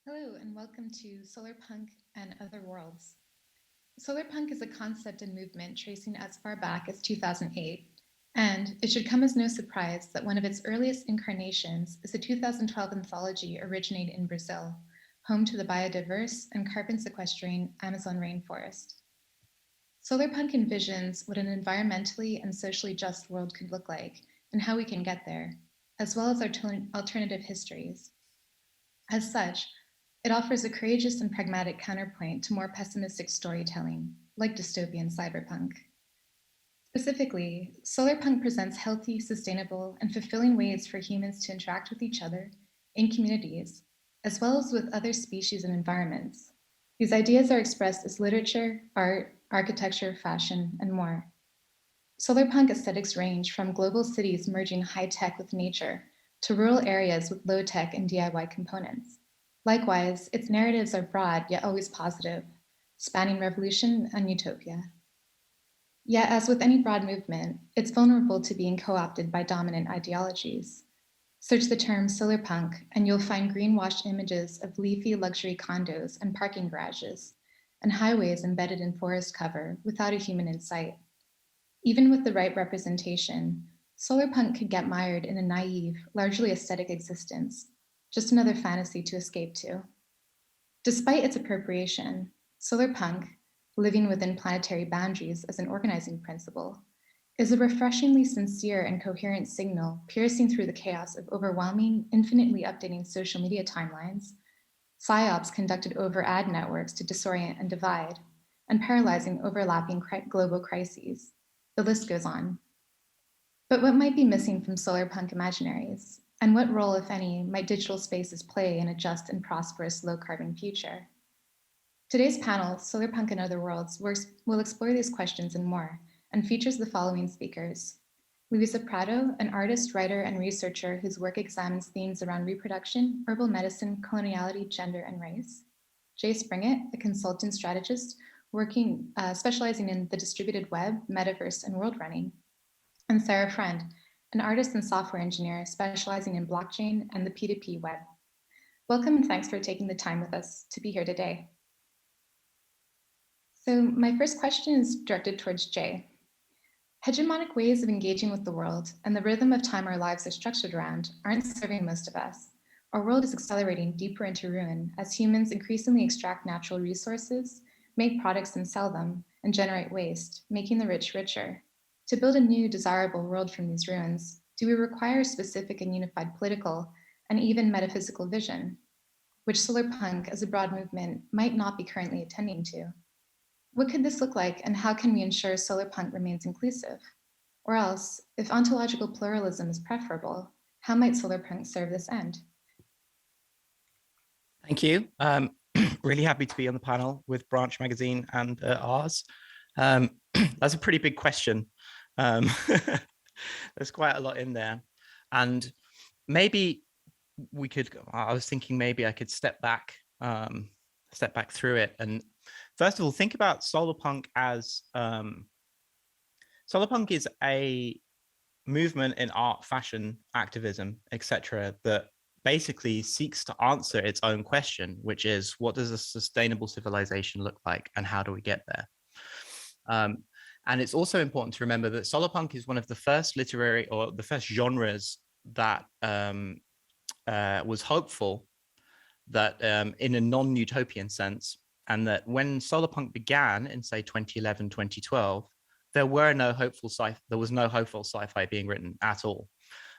Hello, and welcome to Solarpunk and Other Worlds. Solarpunk is a concept and movement tracing as far back as 2008, and it should come as no surprise that one of its earliest incarnations is a 2012 anthology originating in Brazil, home to the biodiverse and carbon sequestering Amazon rainforest. Solarpunk envisions what an environmentally and socially just world could look like and how we can get there, as well as alternative histories. As such, it offers a courageous and pragmatic counterpoint to more pessimistic storytelling, like dystopian cyberpunk. Specifically, Solarpunk presents healthy, sustainable, and fulfilling ways for humans to interact with each other in communities, as well as with other species and environments. These ideas are expressed as literature, art, architecture, fashion, and more. Solarpunk aesthetics range from global cities merging high tech with nature to rural areas with low tech and DIY components. Likewise, its narratives are broad yet always positive, spanning revolution and utopia. Yet, as with any broad movement, it's vulnerable to being co opted by dominant ideologies. Search the term solarpunk, and you'll find greenwashed images of leafy luxury condos and parking garages, and highways embedded in forest cover without a human in sight. Even with the right representation, solarpunk could get mired in a naive, largely aesthetic existence, just another fantasy to escape to. Despite its appropriation, solarpunk, living within planetary boundaries as an organizing principle, is a refreshingly sincere and coherent signal piercing through the chaos of overwhelming, infinitely updating social media timelines, psyops conducted over ad networks to disorient and divide, and paralyzing overlapping global crises. The list goes on. But what might be missing from solarpunk imaginaries? And what role, if any, might digital spaces play in a just and prosperous low-carbon future? Today's panel, Solarpunk and Other Worlds, will explore these questions and more, and features the following speakers. Luiza Prado, an artist, writer, and researcher whose work examines themes around reproduction, herbal medicine, coloniality, gender, and race. Jay Springett, a consultant strategist specializing in the distributed web, metaverse, and world running. And Sarah Friend, an artist and software engineer specializing in blockchain and the P2P web. Welcome and thanks for taking the time with us to be here today. So my first question is directed towards Jay. Hegemonic ways of engaging with the world and the rhythm of time our lives are structured around aren't serving most of us. Our world is accelerating deeper into ruin as humans increasingly extract natural resources, make products and sell them, and generate waste, making the rich richer. To build a new, desirable world from these ruins, do we require a specific and unified political and even metaphysical vision, which solarpunk as a broad movement might not be currently attending to? What could this look like, and how can we ensure solarpunk remains inclusive? Or else, if ontological pluralism is preferable, how might solarpunk serve this end? Thank you. Really happy to be on the panel with Branch Magazine and ours. That's a pretty big question. There's quite a lot in there. And maybe I was thinking maybe I could step back through it. And first of all, think about solarpunk as, solarpunk is a movement in art, fashion, activism, etc., that basically seeks to answer its own question, which is, what does a sustainable civilization look like and how do we get there? And it's also important to remember that solarpunk is one of the first literary or the first genres that was hopeful, that in a non-utopian sense, and that when solarpunk began in, say, 2011, 2012, there was no hopeful sci-fi being written at all.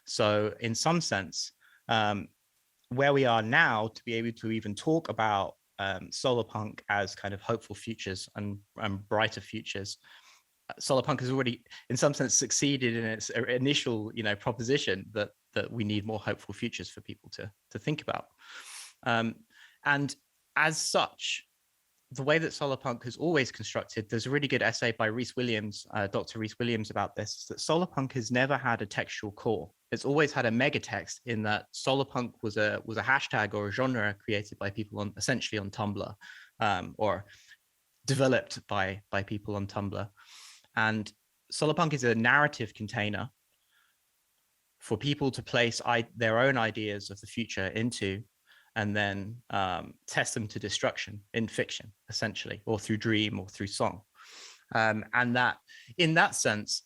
So in some sense, where we are now, to be able to even talk about solarpunk as kind of hopeful futures and brighter futures, solarpunk has already, in some sense, succeeded in its initial, proposition that we need more hopeful futures for people to think about. And as such, the way that solarpunk has always constructed, there's a really good essay by Rhys Williams, Dr. Rhys Williams, about this, is that solarpunk has never had a textual core. It's always had a megatext, in that solarpunk was a hashtag or a genre created by people essentially on Tumblr, or developed by people on Tumblr. And solarpunk is a narrative container for people to place their own ideas of the future into, and then test them to destruction in fiction, essentially, or through dream or through song. And that, in that sense,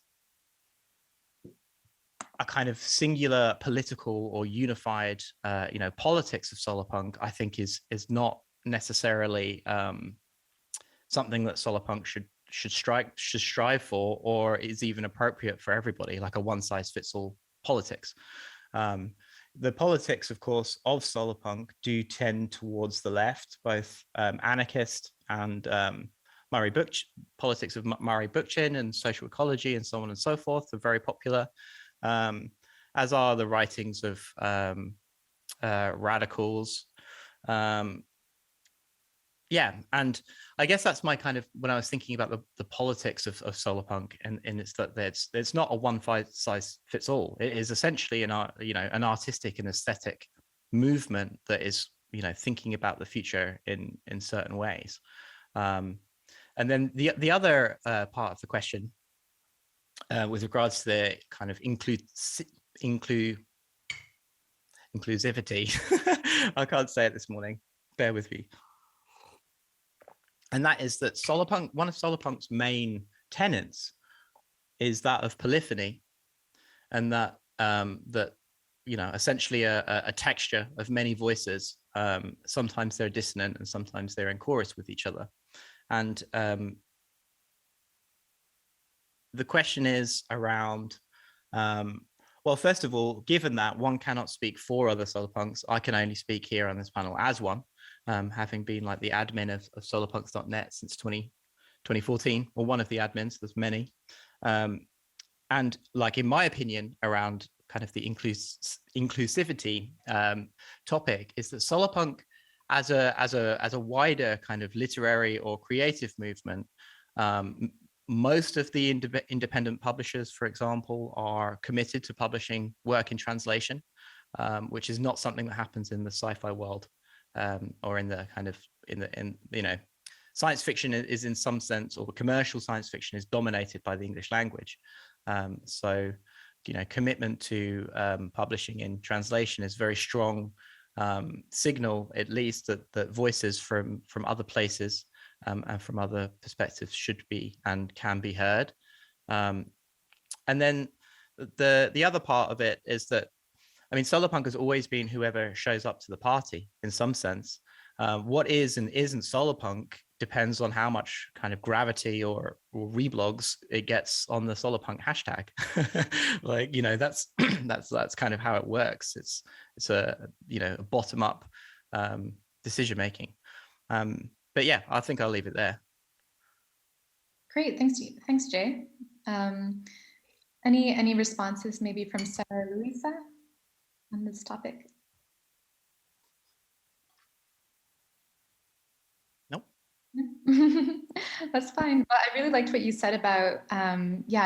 a kind of singular political or unified, politics of solarpunk, I think, is not necessarily something that solarpunk should strive for, or is even appropriate for everybody, like a one-size-fits-all politics. The politics, of course, of solarpunk do tend towards the left, both anarchist and politics of Murray Bookchin and social ecology and so on and so forth are very popular, as are the writings of radicals. And I guess that's my kind of, when I was thinking about the politics of solarpunk, and it's that it's not a one size fits all. It is essentially an artistic and aesthetic movement that is, thinking about the future in certain ways. And then the other part of the question, with regards to the kind of inclusivity, I can't say it this morning. Bear with me. And that is that solarpunk, one of solarpunk's main tenets is that of polyphony, and that essentially a texture of many voices. Sometimes they're dissonant and sometimes they're in chorus with each other. And the question is around, well, first of all, given that one cannot speak for other solarpunks, I can only speak here on this panel as one. Having been like the admin of solarpunks.net since 2014, or one of the admins, there's many. And like, in my opinion, around kind of the inclusivity topic, is that solarpunk as a wider kind of literary or creative movement, most of the independent publishers, for example, are committed to publishing work in translation, which is not something that happens in the sci-fi world. Or in the kind of science fiction is in some sense, or commercial science fiction is dominated by the English language. So, commitment to publishing in translation is very strong signal, at least, that voices from other places and from other perspectives should be and can be heard. And then the other part of it is that, I mean, solarpunk has always been whoever shows up to the party in some sense. What is and isn't solarpunk depends on how much kind of gravity or reblogs it gets on the solarpunk hashtag. Like, that's kind of how it works. It's a bottom up decision making. But yeah, I think I'll leave it there. Great, thanks, Jay. Any responses maybe from Sarah or Luiza on this topic? Nope. That's fine. But I really liked what you said about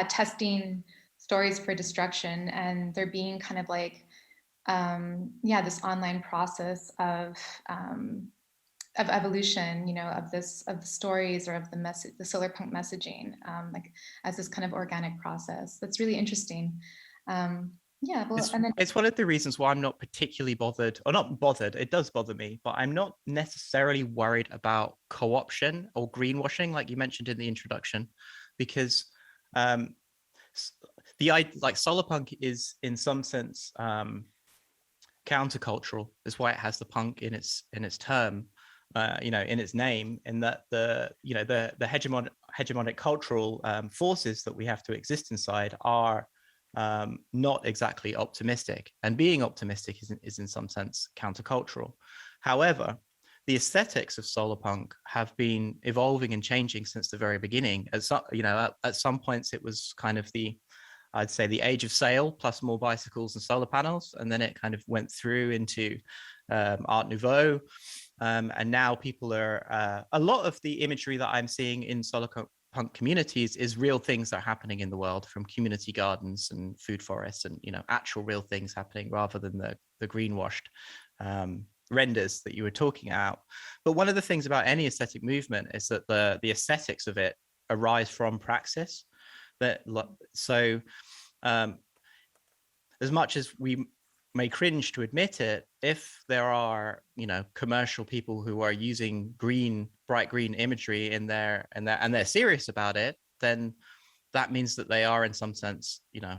testing stories for destruction, and there being kind of like this online process of evolution, of the stories or of the solarpunk messaging, like as this kind of organic process. That's really interesting. It's one of the reasons why I'm not particularly bothered, or not bothered, it does bother me, but I'm not necessarily worried about co-option or greenwashing, like you mentioned in the introduction, because solarpunk is in some sense countercultural. Is why it has the punk in its term, in its name, in that the hegemonic cultural forces that we have to exist inside are not exactly optimistic, and being optimistic is in some sense countercultural. However, the aesthetics of solarpunk have been evolving and changing since the very beginning. At some points it was kind of I'd say the age of sail plus more bicycles and solar panels, and then it kind of went through into Art Nouveau, and now people are a lot of the imagery that I'm seeing in solarpunk communities is real things that are happening in the world, from community gardens and food forests, and actual real things happening, rather than the greenwashed renders that you were talking about. But one of the things about any aesthetic movement is that the aesthetics of it arise from praxis. So as much as we may cringe to admit it, if there are, you know, commercial people who are using bright green imagery in their and they're serious about it, then that means that they are in some sense, you know,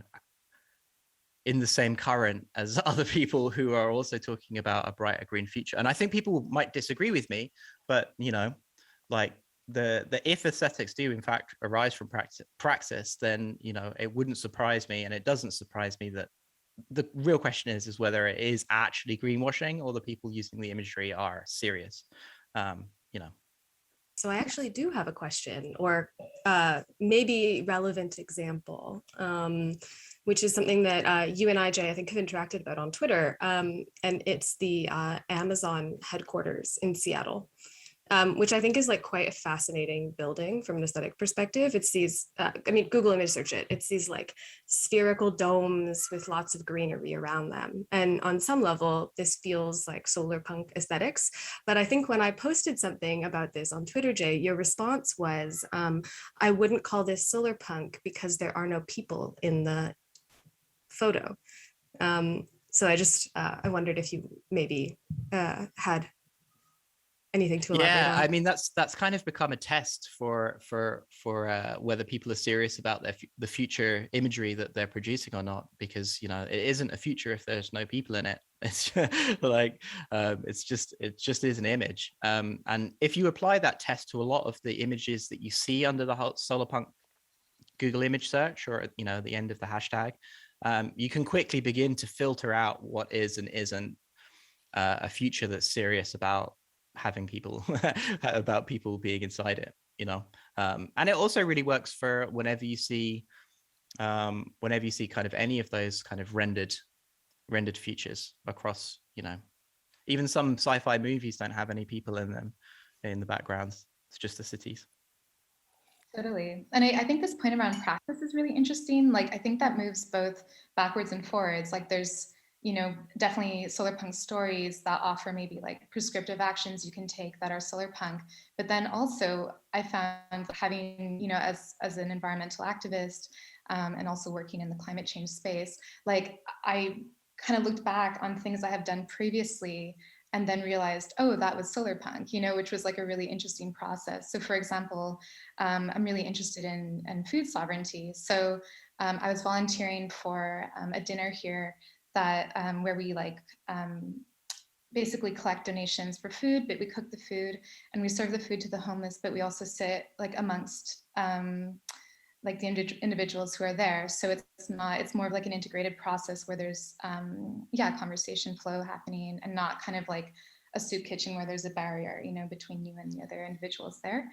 in the same current as other people who are also talking about a brighter green future. And I think people might disagree with me, but you know, like the if aesthetics do in fact arise from praxis, then you know it wouldn't surprise me, and it doesn't surprise me that the real question is whether it is actually greenwashing or the people using the imagery are serious. You know. So I actually do have a question, or maybe relevant example, which is something that you and Jay, I think, have interacted about on Twitter. And it's the Amazon headquarters in Seattle, which I think is like quite a fascinating building from an aesthetic perspective. It's these, I mean, Google image search it. It's these like spherical domes with lots of greenery around them. And on some level, this feels like solarpunk aesthetics. But I think when I posted something about this on Twitter, Jay, your response was, I wouldn't call this solarpunk because there are no people in the photo. So I wondered if you maybe had anything to elaborate on. I mean that's kind of become a test for whether people are serious about the future imagery that they're producing or not, because you know it isn't a future if there's no people in it. It's like it just is an image, and if you apply that test to a lot of the images that you see under the whole Solarpunk Google image search, or you know the end of the hashtag, you can quickly begin to filter out what is and isn't a future that's serious about having people about people being inside it, you know. And it also really works for whenever you see kind of any of those kind of rendered futures across, you know, even some sci-fi movies don't have any people in them in the backgrounds. It's just the cities. Totally. And I think this point around practice is really interesting. Like, I think that moves both backwards and forwards. Like, there's, you know, definitely solarpunk stories that offer maybe like prescriptive actions you can take that are solarpunk. But then also, I found having, you know, as an environmental activist and also working in the climate change space, like, I kind of looked back on things I have done previously and then realized, oh, that was solarpunk, you know, which was like a really interesting process. So for example, I'm really interested in food sovereignty. So I was volunteering for a dinner here that where we like basically collect donations for food, but we cook the food and we serve the food to the homeless, but we also sit like amongst like the individuals who are there. So it's more of like an integrated process where there's conversation flow happening and not kind of like a soup kitchen where there's a barrier, you know, between you and the other individuals there.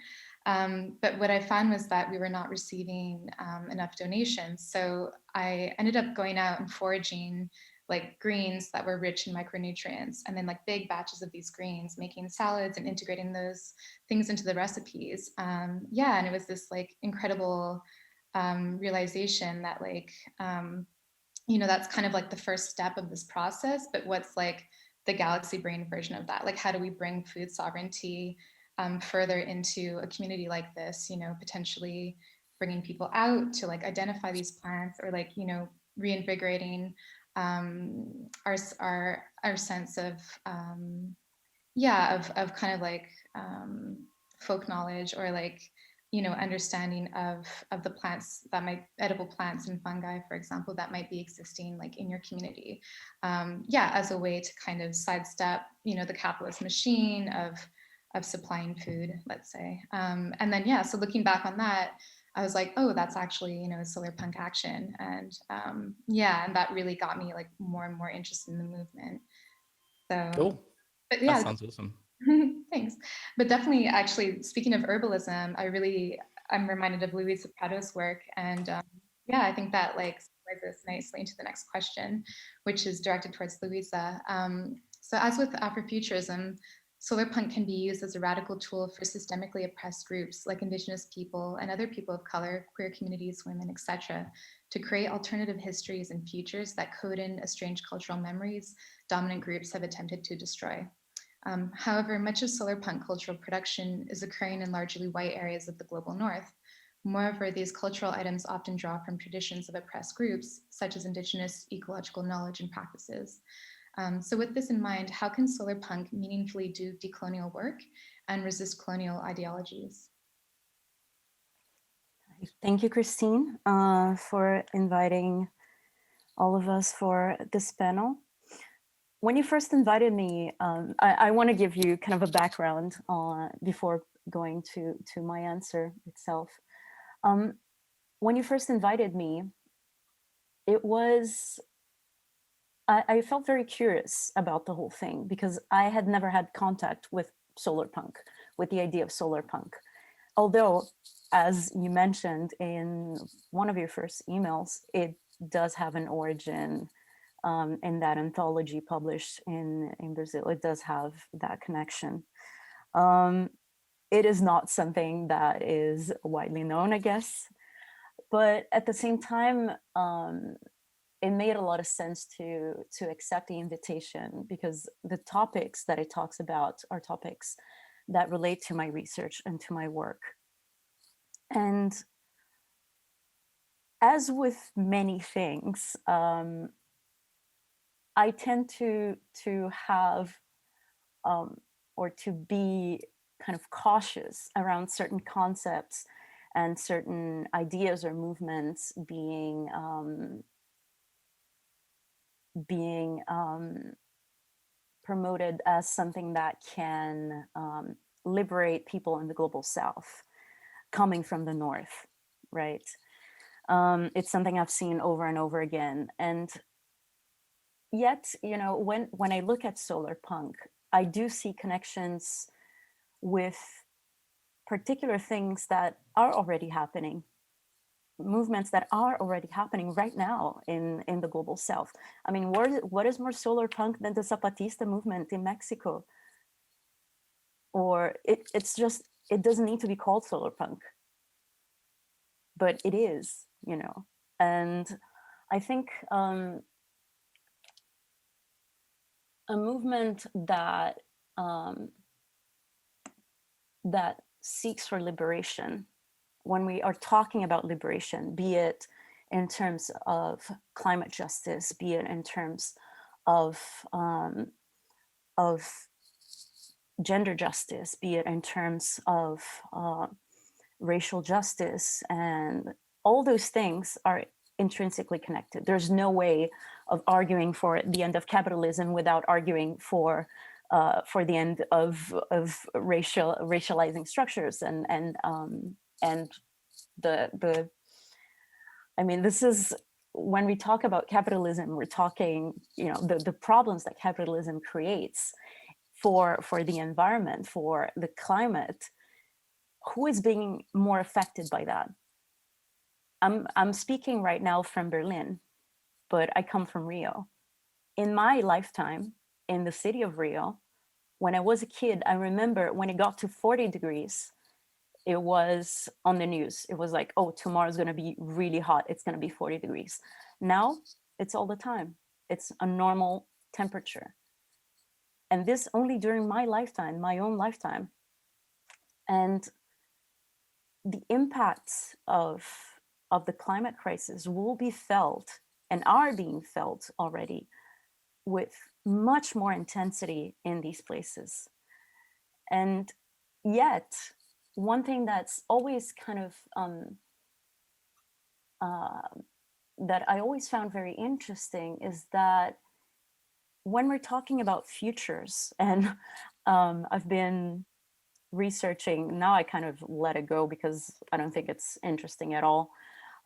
But what I found was that we were not receiving enough donations. So I ended up going out and foraging like greens that were rich in micronutrients, and then like big batches of these greens, making salads and integrating those things into the recipes. And it was this like incredible realization that like, you know, that's kind of like the first step of this process, but what's like the galaxy brain version of that? Like, how do we bring food sovereignty further into a community like this, you know, potentially bringing people out to like identify these plants, or like, you know, reinvigorating our sense of of kind of like folk knowledge, or like, you know, understanding of the plants that might, edible plants and fungi, for example, that might be existing like in your community, as a way to kind of sidestep, you know, the capitalist machine of supplying food, let's say. And then so looking back on that, I was like, oh, that's actually, you know, solarpunk action. And and that really got me like more and more interested in the movement. So Cool. but That yeah. sounds awesome. Thanks. But definitely, actually, speaking of herbalism, I'm reminded of Luiza Prado's work. And I think that like segues us nicely into the next question, which is directed towards Luiza. So as with Afrofuturism, solarpunk can be used as a radical tool for systemically oppressed groups like Indigenous people and other people of color, queer communities, women, etc., to create alternative histories and futures that code in estranged cultural memories dominant groups have attempted to destroy. However, much of solarpunk cultural production is occurring in largely white areas of the global north. Moreover, these cultural items often draw from traditions of oppressed groups, such as Indigenous ecological knowledge and practices. So with this in mind, how can Solarpunk meaningfully do decolonial work and resist colonial ideologies? Thank you, Christine, for inviting all of us for this panel. When you first invited me, I want to give you kind of a background before going to my answer itself. When you first invited me, it was, I felt very curious about the whole thing because I had never had contact with solarpunk, with the idea of solarpunk. Although, as you mentioned in one of your first emails, it does have an origin in that anthology published in Brazil. It does have that connection. It is not something that is widely known, I guess. But at the same time, it made a lot of sense to accept the invitation because the topics that it talks about are topics that relate to my research and to my work. And as with many things, I tend to have or to be kind of cautious around certain concepts and certain ideas or movements being promoted as something that can liberate people in the global south coming from the north, right? It's something I've seen over and over again. And yet, you know, when I look at solarpunk, I do see connections with particular things that are already happening, movements that are already happening right now in the global south. I mean, what is more solarpunk than the Zapatista movement in Mexico? Or it's just, it doesn't need to be called solarpunk, but it is, you know. And I think a movement that that seeks for liberation, when we are talking about liberation, be it in terms of climate justice, be it in terms of gender justice, be it in terms of racial justice, and all those things are intrinsically connected. There's no way of arguing for the end of capitalism without arguing for the end of racializing structures and the I mean, this is, when we talk about capitalism, we're talking, you know, the problems that capitalism creates for the environment, for the climate. Who is being more affected by that? I'm speaking right now from Berlin, but I come from Rio. In my lifetime in the city of Rio, when I was a kid, I remember when it got to 40 degrees, it was on the news. It was like, oh, tomorrow's going to be really hot. It's going to be 40 degrees. Now it's all the time. It's a normal temperature. And this only during my lifetime, my own lifetime. And the impacts of the climate crisis will be felt and are being felt already with much more intensity in these places. And yet, one thing that's always kind of that I always found very interesting is that when we're talking about futures, and I've been researching, now I kind of let it go because I don't think it's interesting at all.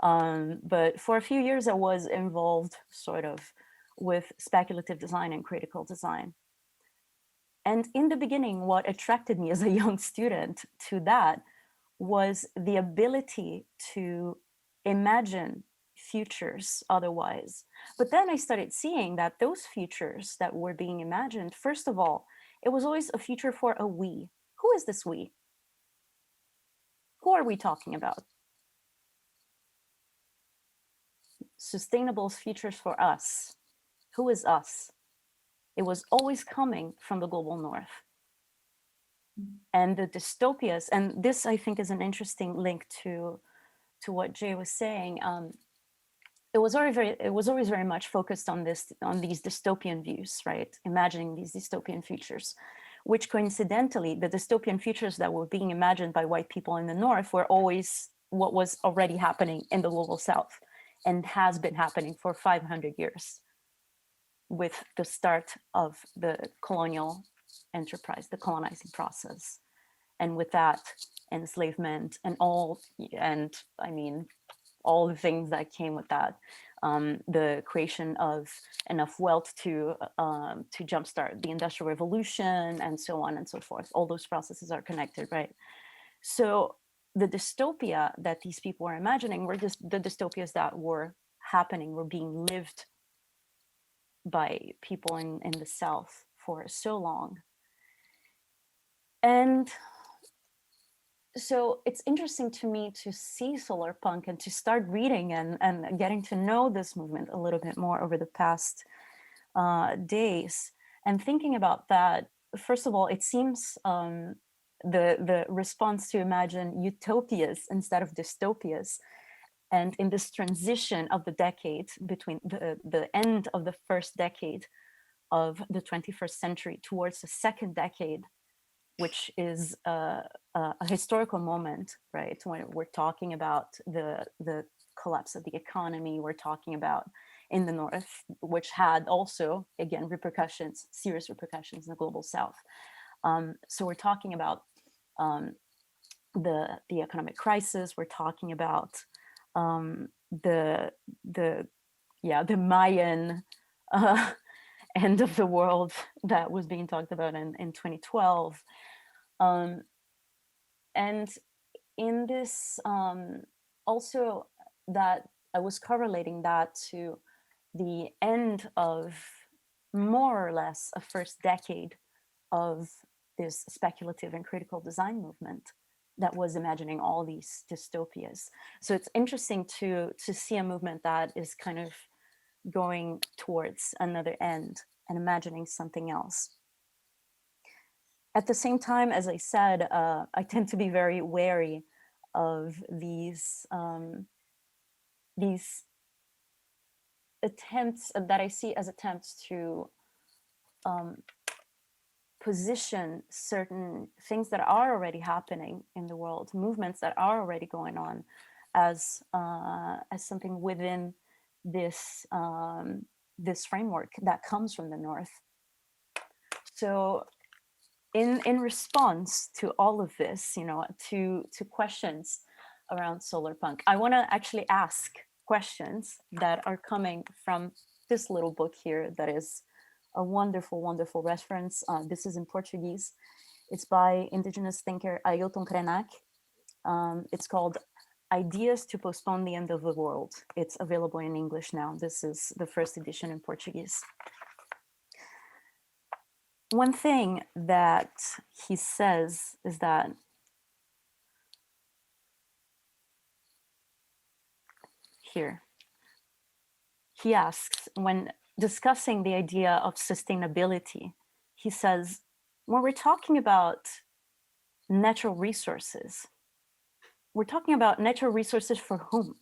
But for a few years, I was involved sort of with speculative design and critical design. And in the beginning, what attracted me as a young student to that was the ability to imagine futures otherwise. But then I started seeing that those futures that were being imagined, first of all, it was always a future for a we. Who is this we? Who are we talking about? Sustainable futures for us. Who is us? It was always coming from the global north. And the dystopias, and this I think is an interesting link to what Jay was saying. it was always very much focused on these dystopian views, right? Imagining these dystopian futures, which coincidentally, the dystopian futures that were being imagined by white people in the North were always what was already happening in the global South and has been happening for 500 years with the start of the colonial enterprise, the colonizing process. And with that, enslavement and all the things that came with that, the creation of enough wealth to jumpstart the Industrial Revolution and so on and so forth. All those processes are connected, right? So the dystopia that these people were imagining were just the dystopias that were happening, were being lived by people in the South for so long. And so it's interesting to me to see Solarpunk and to start reading and getting to know this movement a little bit more over the past days, and thinking about that. First of all, it seems the response to imagine utopias instead of dystopias, and in this transition of the decade between the end of the first decade of the 21st century towards the second decade, which is a historical moment, right? When we're talking about the collapse of the economy, we're talking about in the North, which had also, again, serious repercussions in the global South. So we're talking about the economic crisis. We're talking about the Mayan end of the world that was being talked about in 2012. And in this, also that I was correlating that to the end of more or less a first decade of this speculative and critical design movement that was imagining all these dystopias. So it's interesting to see a movement that is kind of going towards another end and imagining something else. At the same time, as I said, I tend to be very wary of these attempts that I see as attempts to position certain things that are already happening in the world, movements that are already going on, as something within this this framework that comes from the North. So in response to all of this, to questions around Solarpunk, I want to actually ask questions that are coming from this little book here that is a wonderful, wonderful reference. This is in Portuguese. It's by indigenous thinker Ailton Krenak. It's called Ideas to Postpone the End of the World. It's available in English now. This is the first edition in Portuguese. One thing that he says is that here, he asks, when discussing the idea of sustainability, he says, when we're talking about natural resources, we're talking about natural resources for whom?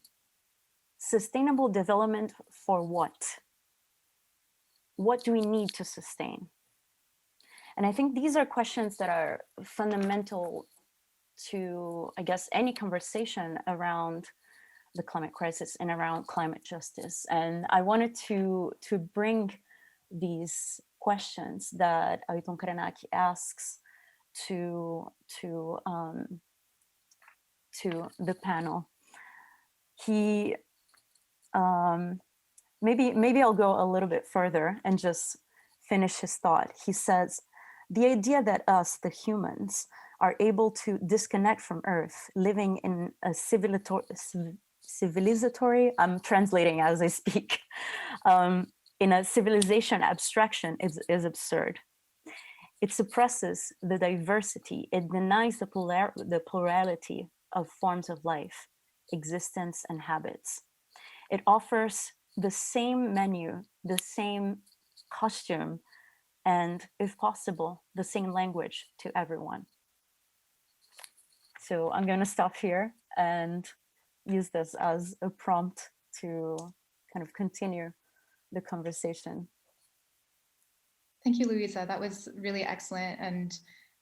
Sustainable development for what? What do we need to sustain? And I think these are questions that are fundamental to, I guess, any conversation around the climate crisis and around climate justice. And I wanted to bring these questions that Ailton Krenak asks to the panel. He maybe I'll go a little bit further and just finish his thought. He says, the idea that us, the humans, are able to disconnect from Earth, living in a civilizatory, I'm translating as I speak, in a civilization abstraction is absurd. It suppresses the diversity. It denies the plurality of forms of life, existence, and habits. It offers the same menu, the same costume, and if possible, the same language to everyone. So I'm going to stop here and use this as a prompt to kind of continue the conversation. Thank you, Luiza. That was really excellent and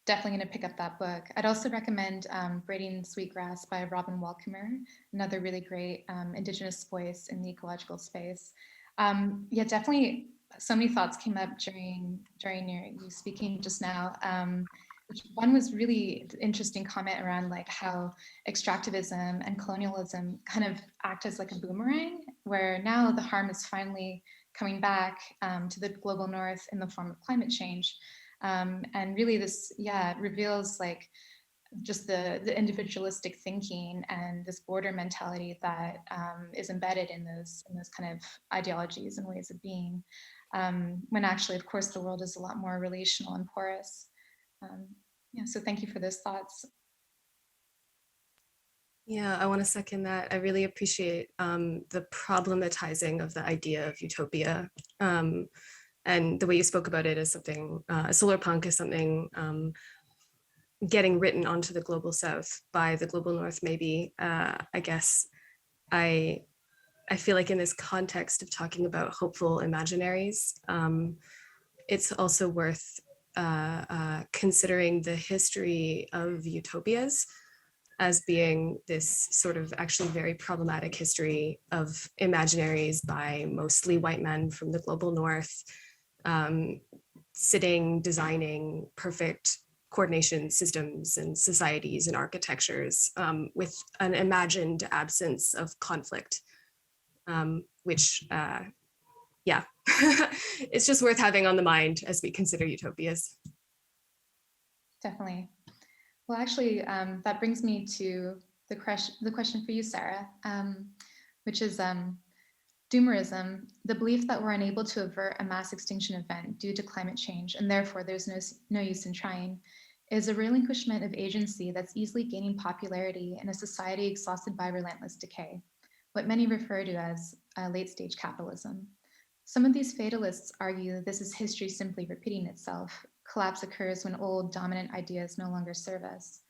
definitely going to pick up that book. I'd also recommend Braiding Sweetgrass by Robin Walkemer, another really great Indigenous voice in the ecological space. Yeah, definitely so many thoughts came up during you speaking just now. One was really interesting comment around like how extractivism and colonialism kind of act as like a boomerang, where now the harm is finally coming back to the global north in the form of climate change. And really this, yeah, it reveals like just the individualistic thinking and this border mentality that is embedded in those kind of ideologies and ways of being, when actually, of course, the world is a lot more relational and porous. Yeah, so thank you for those thoughts. Yeah, I want to second that. I really appreciate the problematizing of the idea of utopia. And the way you spoke about it as something, Solarpunk is something getting written onto the global south by the global north, maybe. I guess I feel like in this context of talking about hopeful imaginaries, it's also worth considering the history of utopias as being this sort of actually very problematic history of imaginaries by mostly white men from the global north, sitting, designing perfect coordination systems and societies and architectures with an imagined absence of conflict, which, yeah, it's just worth having on the mind as we consider utopias. Definitely. Well, actually, that brings me to the question for you, Sarah, which is doomerism, the belief that we're unable to avert a mass extinction event due to climate change, and therefore there's no use in trying, is a relinquishment of agency that's easily gaining popularity in a society exhausted by relentless decay, what many refer to as late-stage capitalism. Some of these fatalists argue this is history simply repeating itself. Collapse occurs when old dominant ideas no longer serve us.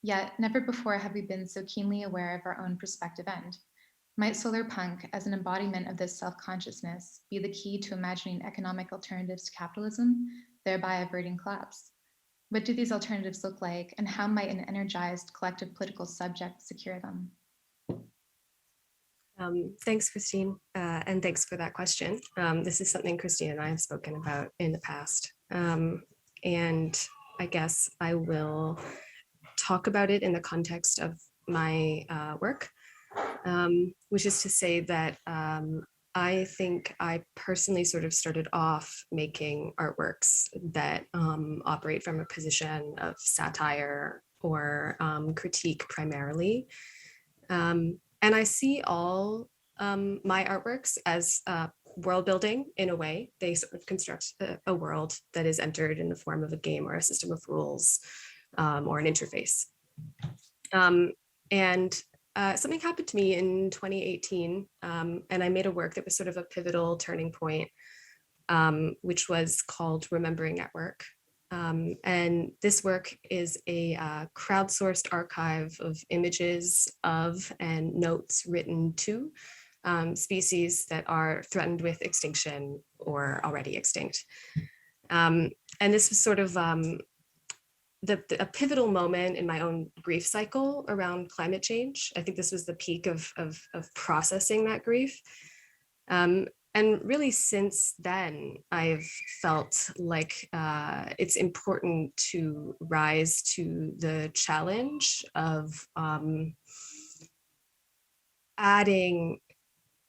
Yet, never before have we been so keenly aware of our own prospective end. Might Solarpunk, as an embodiment of this self-consciousness, be the key to imagining economic alternatives to capitalism, thereby averting collapse? What do these alternatives look like, and how might an energized collective political subject secure them? Thanks, Christine, and thanks for that question. This is something Christine and I have spoken about in the past, and I guess I will talk about it in the context of my work, which is to say that I think I personally sort of started off making artworks that operate from a position of satire or critique primarily. And I see all my artworks as world building in a way. They sort of construct a world that is entered in the form of a game or a system of rules or an interface. And something happened to me in 2018, and I made a work that was sort of a pivotal turning point, which was called Remembering at Work. And this work is a crowdsourced archive of images of and notes written to species that are threatened with extinction or already extinct. And this was sort of a pivotal moment in my own grief cycle around climate change. I think this was the peak of processing that grief. And really since then, I've felt like it's important to rise to the challenge of adding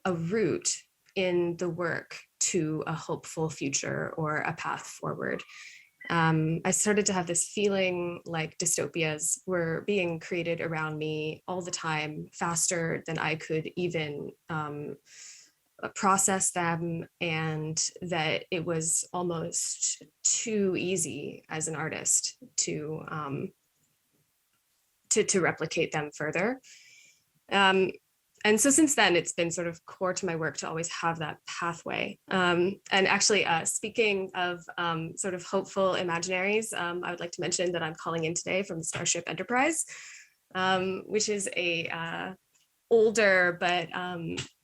a root in the work to a hopeful future or a path forward. I started to have this feeling like dystopias were being created around me all the time, faster than I could even process them, and that it was almost too easy as an artist to replicate them further. And so since then, it's been sort of core to my work to always have that pathway. And actually, speaking of sort of hopeful imaginaries, I would like to mention that I'm calling in today from the Starship Enterprise, which is a older but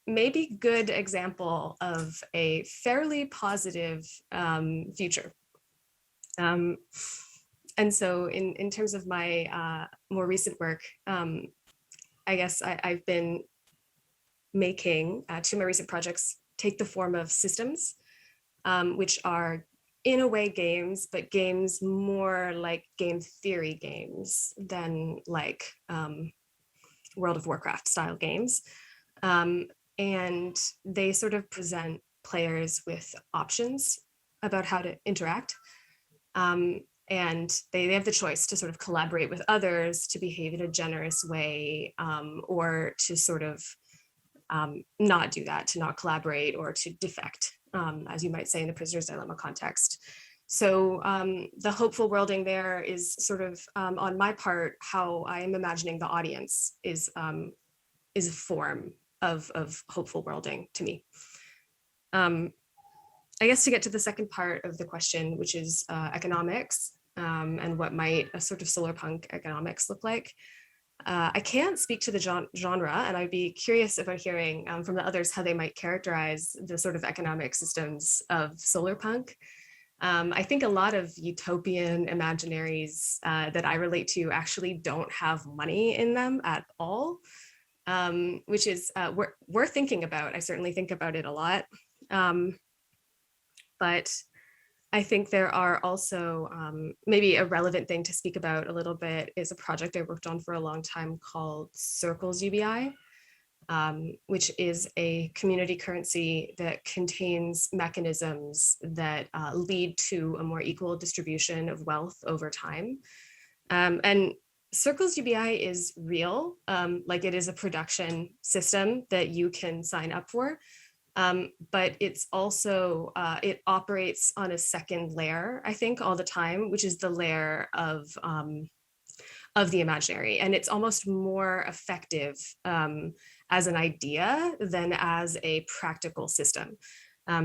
maybe good example of a fairly positive future. And so in terms of my more recent work, I guess I've been making two of my recent projects take the form of systems, which are in a way games, but games more like game theory games than like World of Warcraft style games. And they sort of present players with options about how to interact. And they have the choice to sort of collaborate with others, to behave in a generous way, or to sort of not do that, to not collaborate, or to defect, as you might say in the prisoner's dilemma context. So the hopeful worlding there is sort of, on my part, how I am imagining the audience is a form of hopeful worlding to me. I guess to get to the second part of the question, which is economics, and what might a sort of solarpunk economics look like. I can't speak to the genre, and I'd be curious about hearing from the others how they might characterize the sort of economic systems of solarpunk. I think a lot of utopian imaginaries that I relate to actually don't have money in them at all, which is worth thinking about. I certainly think about it a lot. But I think there are also maybe a relevant thing to speak about a little bit is a project I worked on for a long time called Circles UBI, which is a community currency that contains mechanisms that lead to a more equal distribution of wealth over time. And Circles UBI is real, like it is a production system that you can sign up for. But it's also, it operates on a second layer, I think, all the time, which is the layer of the imaginary. And it's almost more effective as an idea than as a practical system.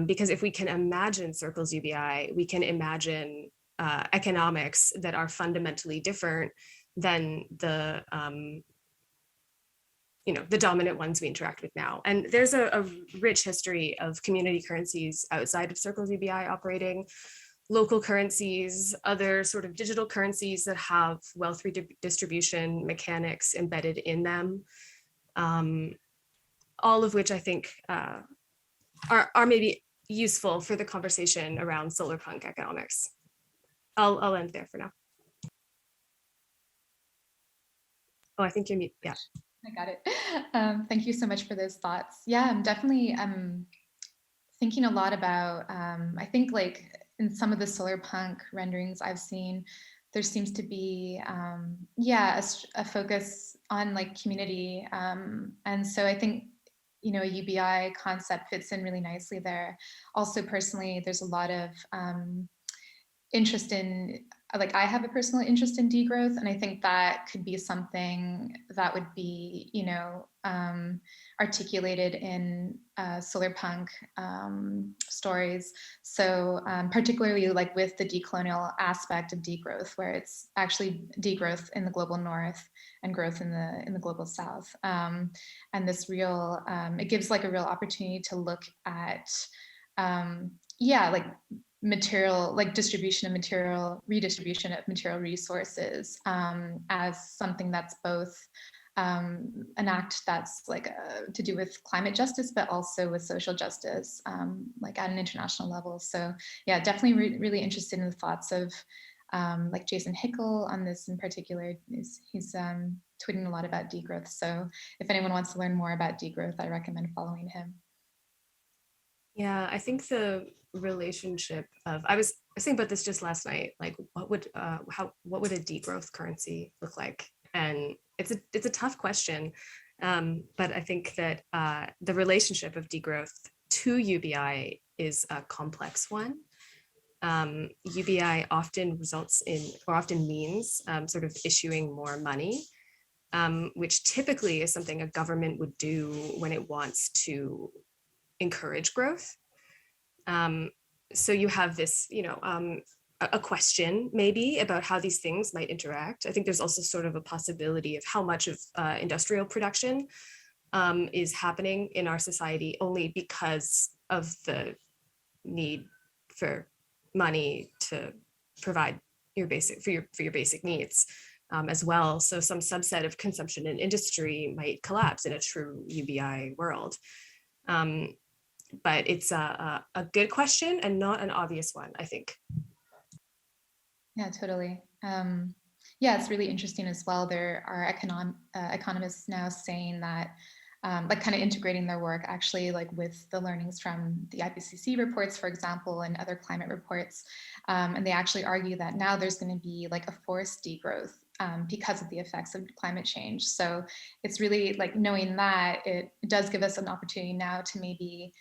Because if we can imagine Circles UBI, we can imagine economics that are fundamentally different than the the dominant ones we interact with now. And there's a rich history of community currencies outside of Circles UBI operating, local currencies, other sort of digital currencies that have wealth redistribution mechanics embedded in them, all of which I think are maybe useful for the conversation around solarpunk economics. I'll end there for now. Oh, I think you're mute, yeah. I got it. Thank you so much for those thoughts. Yeah, I'm definitely thinking a lot about, I think like in some of the solarpunk renderings I've seen, there seems to be, yeah, a focus on like community. And so I think, a UBI concept fits in really nicely there. Also personally, there's a lot of interest in, like I have a personal interest in degrowth, and I think that could be something that would be, articulated in solarpunk stories. So particularly like with the decolonial aspect of degrowth, where it's actually degrowth in the global north and growth in the global south. And this real, it gives like a real opportunity to look at, yeah, like material, like distribution of material, redistribution of material resources as something that's both an act that's like to do with climate justice, but also with social justice, like at an international level. So yeah, definitely really interested in the thoughts of like Jason Hickel on this in particular. He's tweeting a lot about degrowth. So if anyone wants to learn more about degrowth, I recommend following him. Yeah, I think the relationship of, I was thinking about this just last night, like what would a degrowth currency look like? And it's a tough question, but I think that the relationship of degrowth to UBI is a complex one. UBI often results in, or often means, sort of issuing more money, which typically is something a government would do when it wants to encourage growth. So you have this, a question maybe about how these things might interact. I think there's also sort of a possibility of how much of industrial production is happening in our society only because of the need for money to provide your basic for your basic needs as well. So some subset of consumption and industry might collapse in a true UBI world. But it's a good question and not an obvious one, I think. Yeah, totally. Yeah, it's really interesting as well. There are economists now saying that, like kind of integrating their work actually like with the learnings from the IPCC reports, for example, and other climate reports. And they actually argue that now there's going to be like a forced degrowth because of the effects of climate change. So it's really like knowing that it does give us an opportunity now to maybe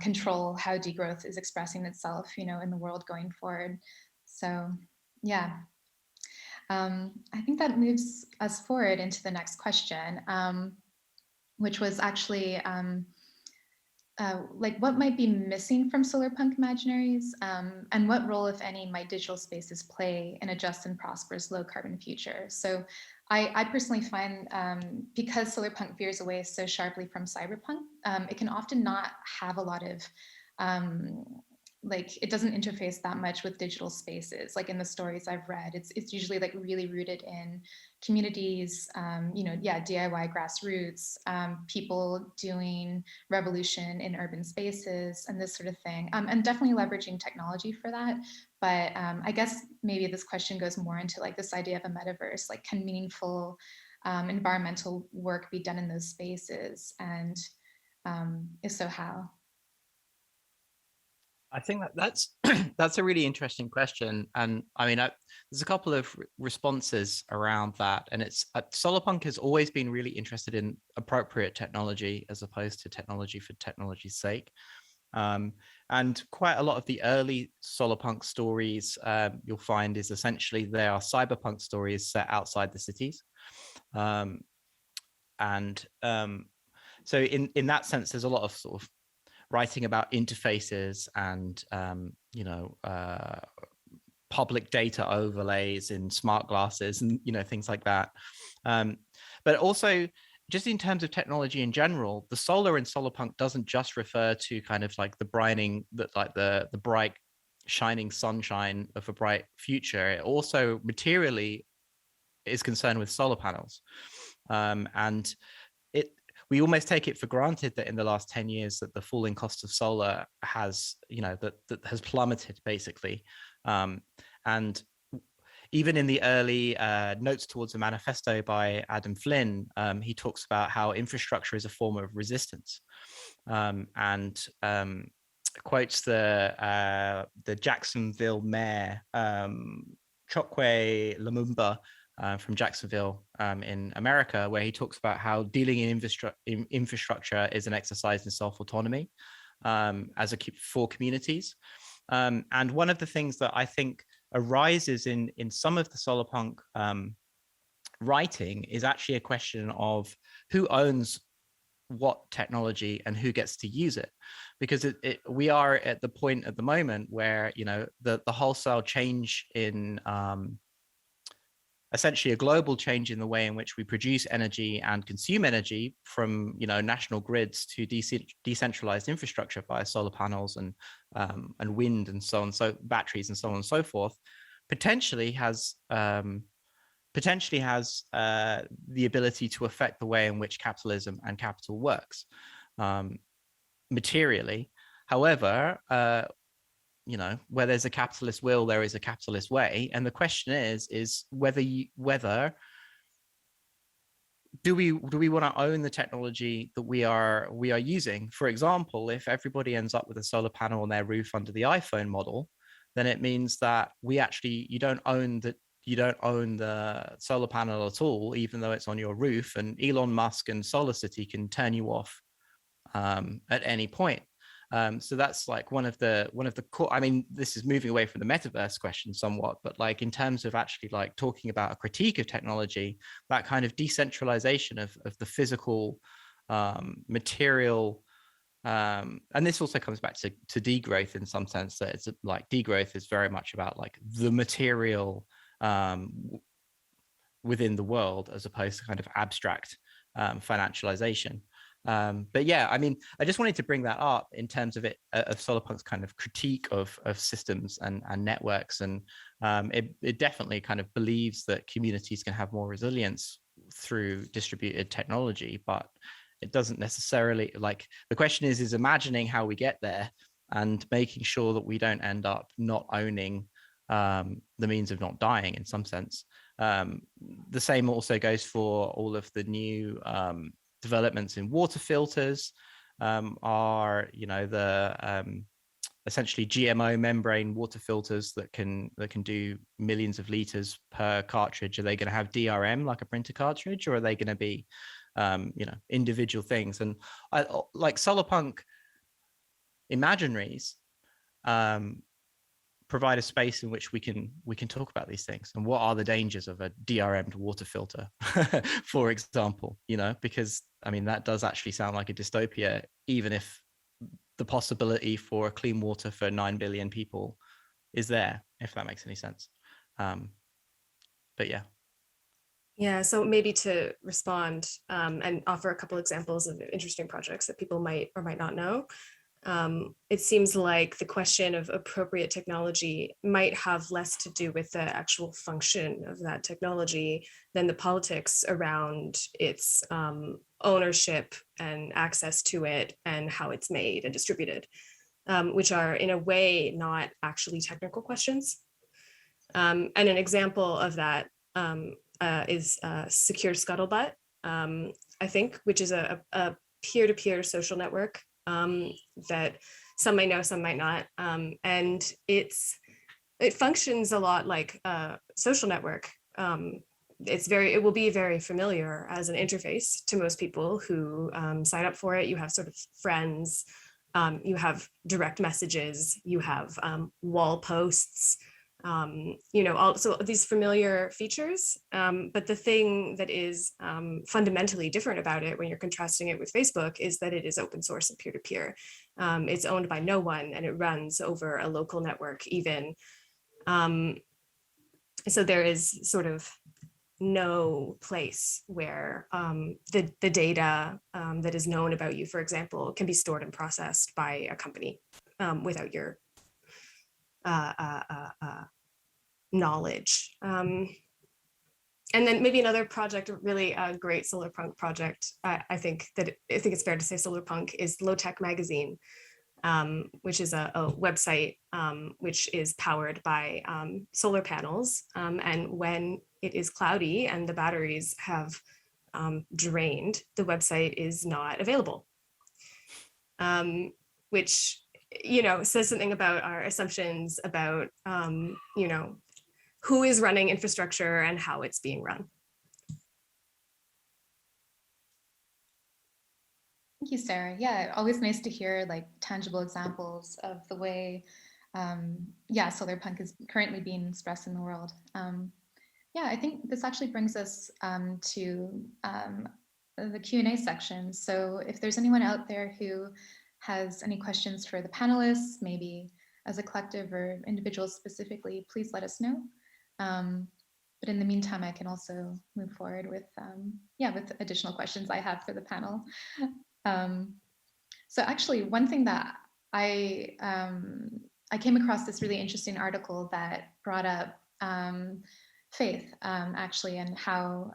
control how degrowth is expressing itself, you know, in the world going forward. So yeah, I think that moves us forward into the next question, which was actually like what might be missing from solarpunk imaginaries, and what role, if any, might digital spaces play in a just and prosperous low carbon future? So I personally find because solarpunk veers away so sharply from cyberpunk, it can often not have a lot of like it doesn't interface that much with digital spaces. Like in the stories I've read, it's usually like really rooted in communities, you know, yeah, DIY grassroots, people doing revolution in urban spaces and this sort of thing, and definitely leveraging technology for that. But I guess maybe this question goes more into like this idea of a metaverse, like can meaningful environmental work be done in those spaces, and if so, how? I think that's that's a really interesting question, and I mean, there's a couple of responses around that, and it's Solarpunk has always been really interested in appropriate technology as opposed to technology for technology's sake, and quite a lot of the early Solarpunk stories you'll find is essentially they are cyberpunk stories set outside the cities, and so in that sense, there's a lot of sort of writing about interfaces and you know, public data overlays in smart glasses and you know, things like that. But also just in terms of technology in general, the solar in Solarpunk doesn't just refer to kind of like the brining, that like the bright shining sunshine of a bright future. It also materially is concerned with solar panels, and we almost take it for granted that in the last 10 years that the falling cost of solar has, you know, that has plummeted basically. And even in the early notes towards a manifesto by Adam Flynn, he talks about how infrastructure is a form of resistance, and quotes the Jacksonville mayor, Chokwe Lumumba, from Jacksonville in America, where he talks about how dealing in infrastructure is an exercise in self-autonomy for communities. And one of the things that I think arises in some of the Solarpunk writing is actually a question of who owns what technology and who gets to use it, because we are at the point at the moment where, you know, the wholesale change in essentially a global change in the way in which we produce energy and consume energy, from, you know, national grids to decentralized infrastructure via solar panels and wind and so on, so batteries and so on and so forth, potentially has the ability to affect the way in which capitalism and capital works materially. However, you know, where there's a capitalist will, there is a capitalist way. And the question is whether do we want to own the technology that we are using? For example, if everybody ends up with a solar panel on their roof under the iPhone model, then it means that you don't own the solar panel at all, even though it's on your roof, and Elon Musk and SolarCity can turn you off at any point. So that's like one of the core. I mean, this is moving away from the metaverse question somewhat, but like in terms of actually like talking about a critique of technology, that kind of decentralization of the physical material, and this also comes back to degrowth in some sense, that it's like degrowth is very much about like the material within the world as opposed to kind of abstract financialization. But yeah, I mean, I just wanted to bring that up in terms of of Solarpunk's kind of critique of systems and networks, and it definitely kind of believes that communities can have more resilience through distributed technology, but it doesn't necessarily, like, the question is imagining how we get there and making sure that we don't end up not owning the means of not dying in some sense. The same also goes for all of the new developments in water filters, are, you know, the essentially GMO membrane water filters that can do millions of liters per cartridge. Are they going to have DRM like a printer cartridge, or are they going to be you know, individual things? And I like Solarpunk imaginaries provide a space in which we can talk about these things and what are the dangers of a DRM'd water filter, for example, you know, because I mean, that does actually sound like a dystopia, even if the possibility for clean water for 9 billion people is there, if that makes any sense. But yeah. Yeah, so maybe to respond and offer a couple examples of interesting projects that people might or might not know. It seems like the question of appropriate technology might have less to do with the actual function of that technology than the politics around its ownership and access to it and how it's made and distributed, which are in a way not actually technical questions. And an example of that is Secure Scuttlebutt, I think, which is a peer-to-peer social network that some might know, some might not. And it functions a lot like a social network. It will be very familiar as an interface to most people who sign up for it. You have sort of friends, you have direct messages, you have wall posts, you know, also these familiar features. But the thing that is fundamentally different about it when you're contrasting it with Facebook is that it is open source and peer-to-peer. It's owned by no one and it runs over a local network even. So there is sort of no place where the data that is known about you, for example, can be stored and processed by a company without your knowledge. And then maybe another project, really a great Solarpunk project, I think it's fair to say Solarpunk, is Low Tech Magazine, which is a website which is powered by solar panels. And when it is cloudy and the batteries have drained, the website is not available, which, you know, says something about our assumptions about, you know, who is running infrastructure and how it's being run. Thank you, Sarah. Yeah, always nice to hear like tangible examples of the way, yeah, Solarpunk is currently being expressed in the world. Yeah, I think this actually brings us to the Q&A section. So if there's anyone out there who has any questions for the panelists, maybe as a collective or individuals specifically, please let us know. But in the meantime, I can also move forward with, yeah, with additional questions I have for the panel. So actually, one thing that I came across this really interesting article that brought up faith, actually, and how,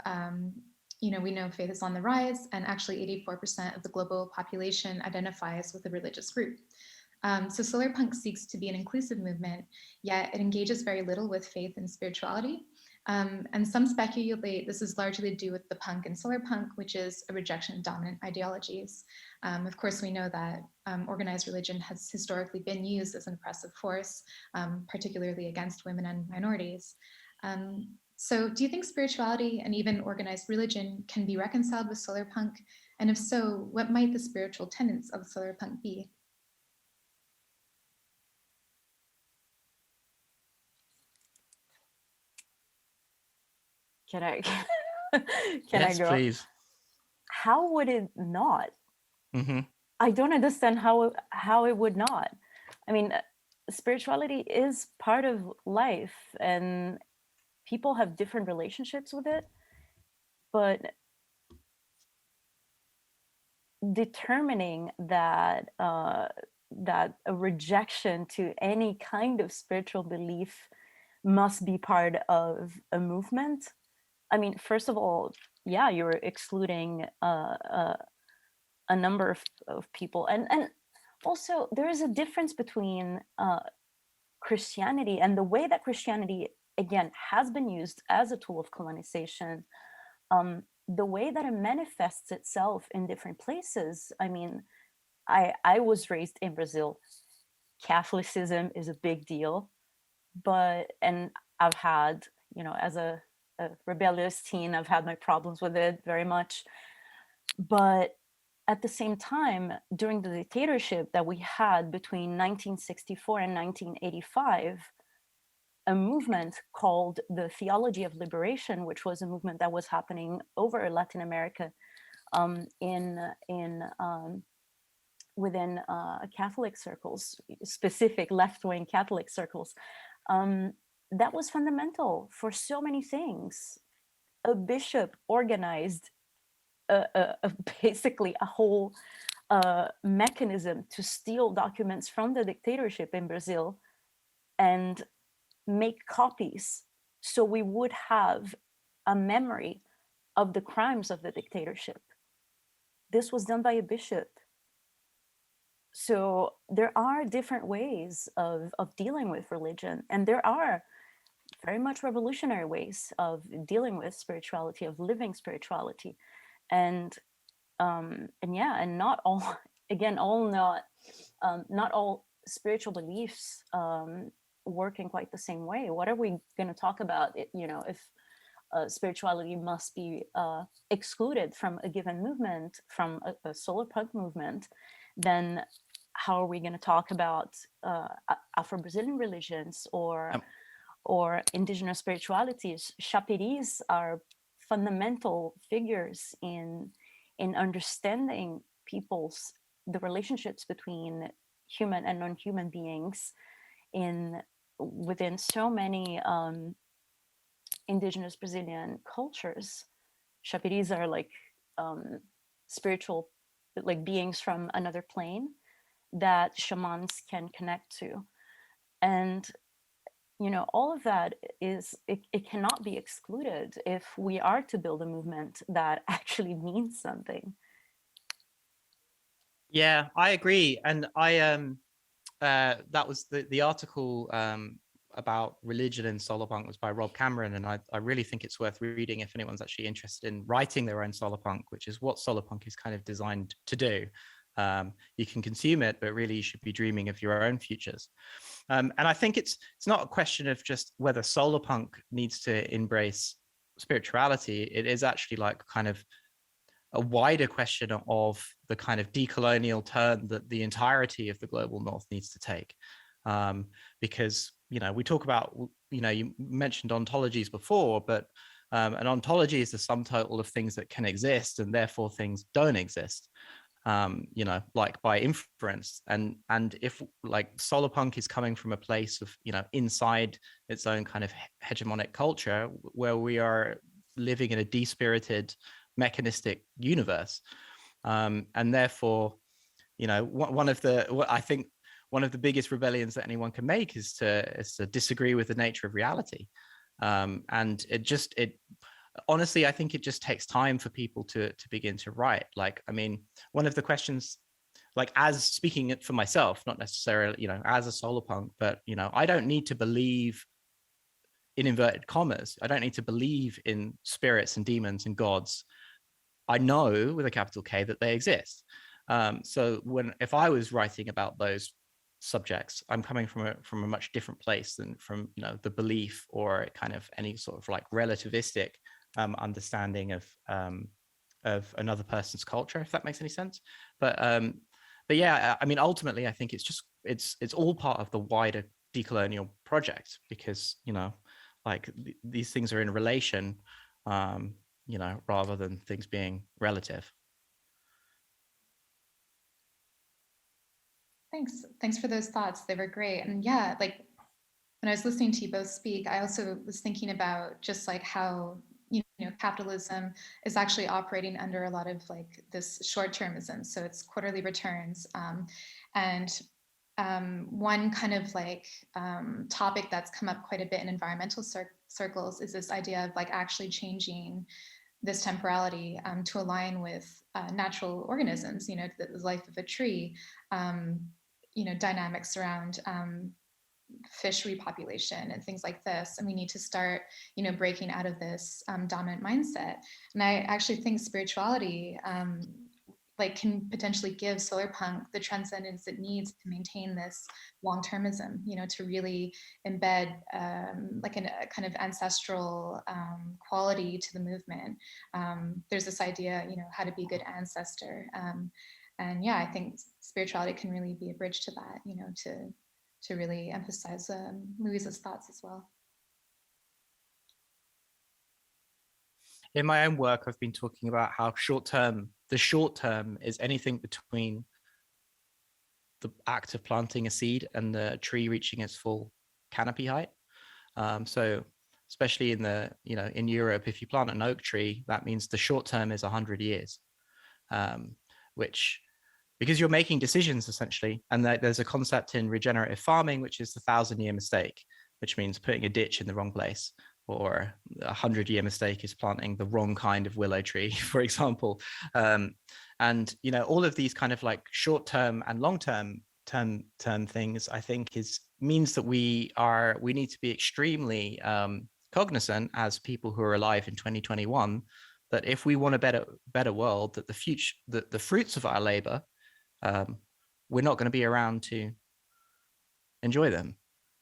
you know, we know faith is on the rise, and actually 84% of the global population identifies with a religious group. So Solarpunk seeks to be an inclusive movement, yet it engages very little with faith and spirituality. And some speculate this is largely due with the punk and Solarpunk, which is a rejection of dominant ideologies. Of course, we know that organized religion has historically been used as an oppressive force, particularly against women and minorities. So do you think spirituality and even organized religion can be reconciled with Solarpunk? And if so, what might the spiritual tenets of Solarpunk be? Can I Yes, I go? please. How would it not? Mm-hmm. I don't understand how it would not. I mean, spirituality is part of life, and people have different relationships with it. But determining that that a rejection to any kind of spiritual belief must be part of a movement. I mean, first of all, yeah, you're excluding a number of people, and also there is a difference between Christianity and the way that Christianity, again, has been used as a tool of colonization, the way that it manifests itself in different places. I mean, I was raised in Brazil. Catholicism is a big deal, and I've had, as a rebellious teen, I've had my problems with it very much. But at the same time, during the dictatorship that we had between 1964 and 1985, a movement called the Theology of Liberation, which was a movement that was happening over Latin America, within Catholic circles, specific left-wing Catholic circles, that was fundamental for so many things. A bishop organized basically a whole mechanism to steal documents from the dictatorship in Brazil and make copies, so we would have a memory of the crimes of the dictatorship. This was done by a bishop. So there are different ways of dealing with religion, and there are very much revolutionary ways of dealing with spirituality, of living spirituality. And yeah, and not all, again, not all spiritual beliefs work in quite the same way. What are we going to talk about, if spirituality must be excluded from a given movement, from a Solarpunk movement, then how are we going to talk about Afro-Brazilian religions or indigenous spiritualities? Chapiris are fundamental figures in understanding the relationships between human and non-human beings within so many indigenous Brazilian cultures. Chapiris are like spiritual, like beings from another plane that shamans can connect to. And all of that it cannot be excluded if we are to build a movement that actually means something. Yeah, I agree. And that was the article about religion in Solarpunk was by Rob Cameron, and I really think it's worth reading if anyone's actually interested in writing their own Solarpunk, which is what Solarpunk is kind of designed to do. You can consume it, but really you should be dreaming of your own futures. And I think it's not a question of just whether Solarpunk needs to embrace spirituality. It is actually like kind of a wider question of the kind of decolonial turn that the entirety of the global north needs to take. Because, we talk about, you mentioned ontologies before, but an ontology is the sum total of things that can exist, and therefore things don't exist. Like by inference, and if like Solarpunk is coming from a place of inside its own kind of hegemonic culture where we are living in a despirited mechanistic universe, and therefore I think one of the biggest rebellions that anyone can make is to disagree with the nature of reality, and honestly, I think it just takes time for people to begin to write. Like, I mean, one of the questions, like as speaking for myself, not necessarily, as a Solarpunk, but, I don't need to believe in inverted commas. I don't need to believe in spirits and demons and gods. I know with a capital K that they exist. So if I was writing about those subjects, I'm coming from a much different place than from, the belief or kind of any sort of like relativistic understanding of another person's culture, if that makes any sense. But yeah, I mean, ultimately, I think it's all part of the wider decolonial project, because like these things are in relation, rather than things being relative. Thanks for those thoughts. They were great. And yeah, like when I was listening to you both speak, I also was thinking about just like how capitalism is actually operating under a lot of like this short-termism. So it's quarterly returns. And one kind of like topic that's come up quite a bit in environmental circles is this idea of like actually changing this temporality to align with natural organisms, the life of a tree, dynamics around fish repopulation and things like this. And we need to start, breaking out of this dominant mindset. And I actually think spirituality can potentially give Solarpunk the transcendence it needs to maintain this long-termism, to really embed like a kind of ancestral quality to the movement. There's this idea, how to be a good ancestor. And yeah, I think spirituality can really be a bridge to that, to really emphasize Luiza's thoughts as well. In my own work, I've been talking about how the short term is anything between the act of planting a seed and the tree reaching its full canopy height. So especially in Europe, if you plant an oak tree, that means the short term is 100 years, which, because you're making decisions essentially. And there's a concept in regenerative farming, which is the 1,000-year mistake, which means putting a ditch in the wrong place, or a 100-year mistake is planting the wrong kind of willow tree, for example. And all of these kind of like short-term and long-term things, I think means that we need to be extremely cognizant as people who are alive in 2021, that if we want a better world, that the fruits of our labor, we're not going to be around to enjoy them.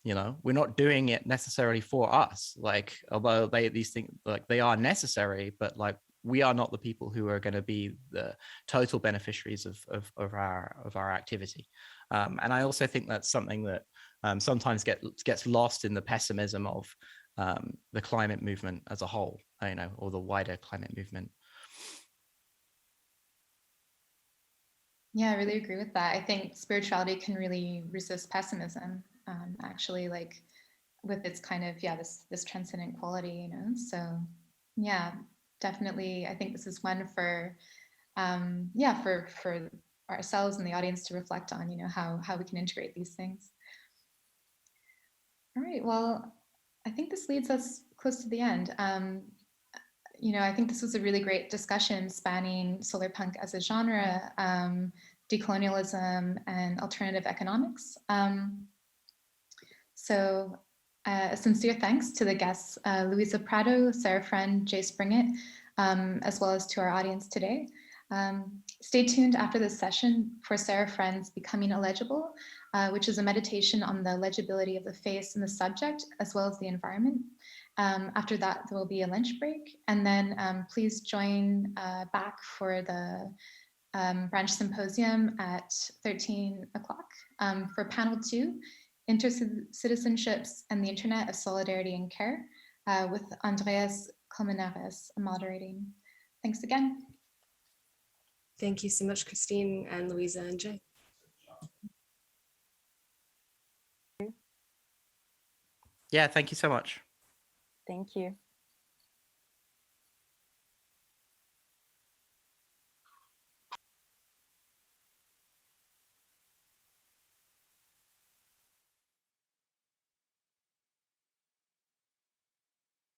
We're not doing it necessarily for us, like, although these things, like, they are necessary, but like, we are not the people who are going to be the total beneficiaries of our activity. And I also think that's something that sometimes gets lost in the pessimism of the climate movement as a whole, or the wider climate movement. Yeah, I really agree with that. I think spirituality can really resist pessimism, actually, like with its kind of, this transcendent quality, So yeah, definitely. I think this is one for ourselves and the audience to reflect on, how we can integrate these things. All right, well, I think this leads us close to the end. I think this was a really great discussion spanning solarpunk as a genre, decolonialism, and alternative economics. So a sincere thanks to the guests, Luiza Prado, Sarah Friend, Jay Springett, as well as to our audience today. Stay tuned after this session for Sarah Friend's Becoming Illegible, which is a meditation on the legibility of the face and the subject, as well as the environment. After that, there will be a lunch break. And then please join back for the branch symposium at 13 o'clock for panel 2, Intercitizenships and the Internet of Solidarity and Care, with Andreas Colmenares moderating. Thanks again. Thank you so much, Christine and Luiza and Jay. Yeah, thank you so much. Thank you.